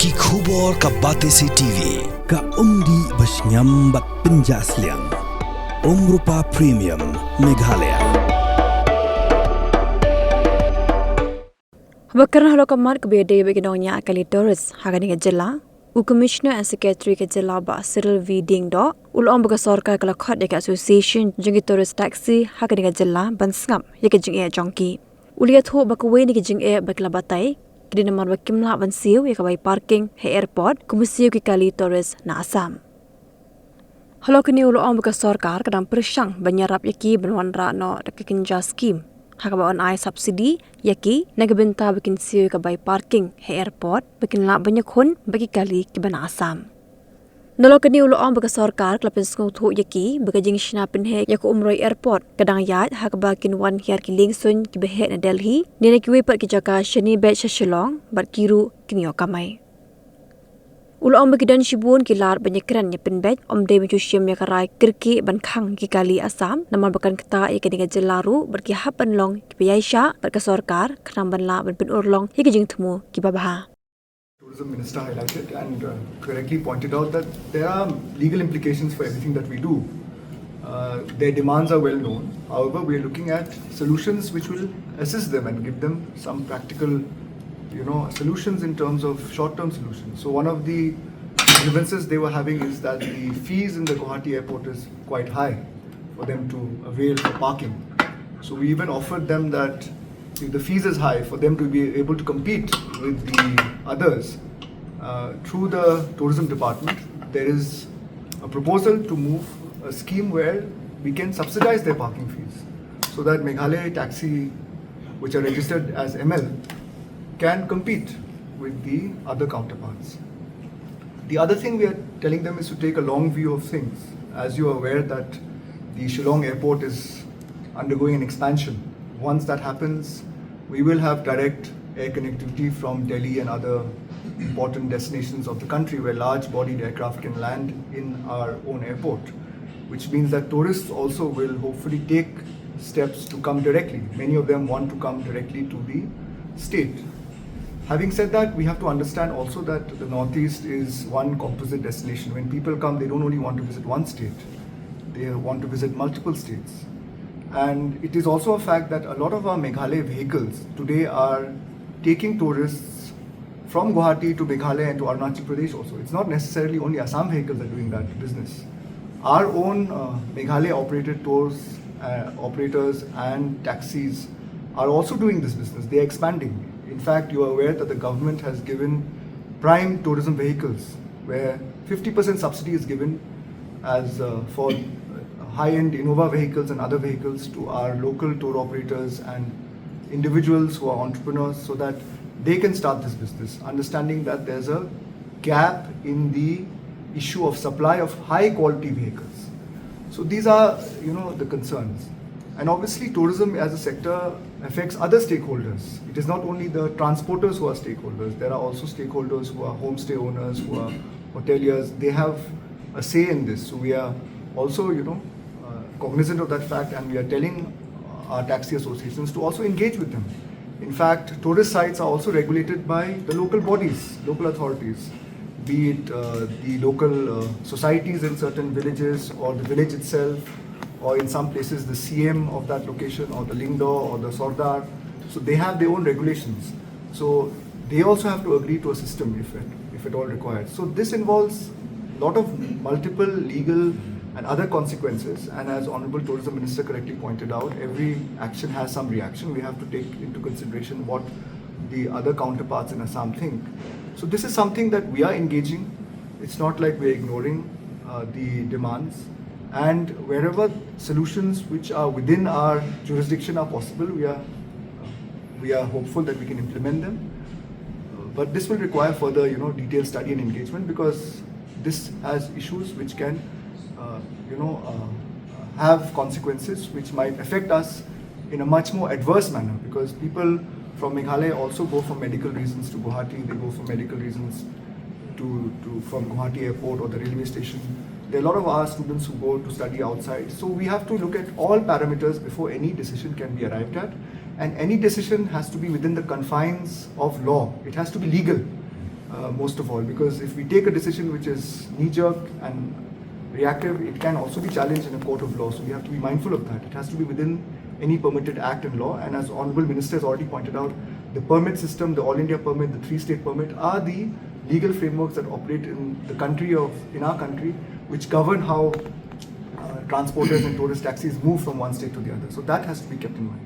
Ki khubor ka Batesi TV. Ka umdi basnyam bat penjaslian. Rupa Premium Meghalaya. Bakar halo kamar ke bede bagi nongnya akali Taurus hagani ke jela. U Commissioner and Secretary ke jela ba Cyril V Ding do. Ulom baga Sorkar kala khot dek Association Jingïarap taxi hagani ke jela bansngam ye ke Jingïarap jongki. Uliat ho bakawe ni ke Jingïarap bakla batai. Kini namar bakimla ban Siew ye kabai parking he airport kumusio ki kali Taurus na Assam. Halo kini ulom baga Sorkar kadang persang banyarap yaki benwanra no dekikinja scheme. Hakaba on ai subsidi yaki nagabenta bikin Siew kabai parking he airport bikin la banyak hun bagi kali ki bana Assam. Nolo kini ulom baga Sorkar klapin skong thu yaki baga jingshna pin he yak umroi airport kadang yat hakaba kin wan hiar ki lingsun ki behe na Delhi ni na kiwe pat ki jaka shani bet shashilong bat kiru kini okamai. Ulom bagi dan shibun ki lar banyakran ya pin bet om de meju shim ya karai kirki ban khang ki kali Assam namar bakan kata ya kini jelaru berki hapan long ki Yaisha berka Sorkar kram ban la ban pin urlong hi ki jing thumu ki babaha. Tourism Minister highlighted and correctly pointed out that there are legal implications for everything that we do. Their demands are well known. However, we are looking at solutions which will assist them and give them some practical, solutions in terms of short-term solutions. So one of the grievances they were having is that the fees in the Guwahati airport is quite high for them to avail for parking. So we even offered them that if the fees is high, for them to be able to compete with the others, through the tourism department, there is a proposal to move a scheme where we can subsidize their parking fees so that Meghalaya taxi, which are registered as ML, can compete with the other counterparts. The other thing we are telling them is to take a long view of things. As you are aware that the Shillong airport is undergoing an expansion. Once that happens, we will have direct air connectivity from Delhi and other important destinations of the country where large-bodied aircraft can land in our own airport, which means that tourists also will hopefully take steps to come directly. Many of them want to come directly to the state. Having said that, we have to understand also that the Northeast is one composite destination. When people come, they don't only want to visit one state, they want to visit multiple states. And it is also a fact that a lot of our Meghalaya vehicles today are taking tourists from Guwahati to Meghalaya and to Arunachal Pradesh also. It's not necessarily only Assam vehicles that are doing that business. Our own Meghalaya operated tours, operators and taxis are also doing this business. They are expanding. In fact, you are aware that the government has given prime tourism vehicles where 50% subsidy is given as for high-end Innova vehicles and other vehicles to our local tour operators and individuals who are entrepreneurs so that they can start this business, understanding that there's a gap in the issue of supply of high-quality vehicles. So these are, the concerns. And obviously tourism as a sector affects other stakeholders. It is not only the transporters who are stakeholders, there are also stakeholders who are homestay owners, who are hoteliers. They have a say in this. So we are also, cognizant of that fact, and we are telling our taxi associations to also engage with them. In fact, tourist sites are also regulated by the local bodies, local authorities, be it the local societies in certain villages or the village itself, or in some places the CM of that location or the Lingdo or the Sardar. So they have their own regulations. So they also have to agree to a system if at all required. So this involves a lot of multiple legal and other consequences, and as Honorable Tourism Minister correctly pointed out, every action has some reaction. We have to take into consideration what the other counterparts in Assam think. So this is something that we are engaging. It's not like we're ignoring the demands, and wherever solutions which are within our jurisdiction are possible, we are hopeful that we can implement them. But this will require further detailed study and engagement, because this has issues which can have consequences which might affect us in a much more adverse manner, because people from Meghalaya also go for medical reasons to Guwahati, they go for medical reasons from Guwahati airport or the railway station. There are a lot of our students who go to study outside. So we have to look at all parameters before any decision can be arrived at. And any decision has to be within the confines of law. It has to be legal. most of all, because if we take a decision which is knee-jerk and reactive, it can also be challenged in a court of law. So we have to be mindful of that. It has to be within any permitted act and law. And as Honourable Minister has already pointed out, the permit system, the All India permit, the 3-state permit are the legal frameworks that operate in our country, which govern how transporters and tourist taxis move from one state to the other. So that has to be kept in mind.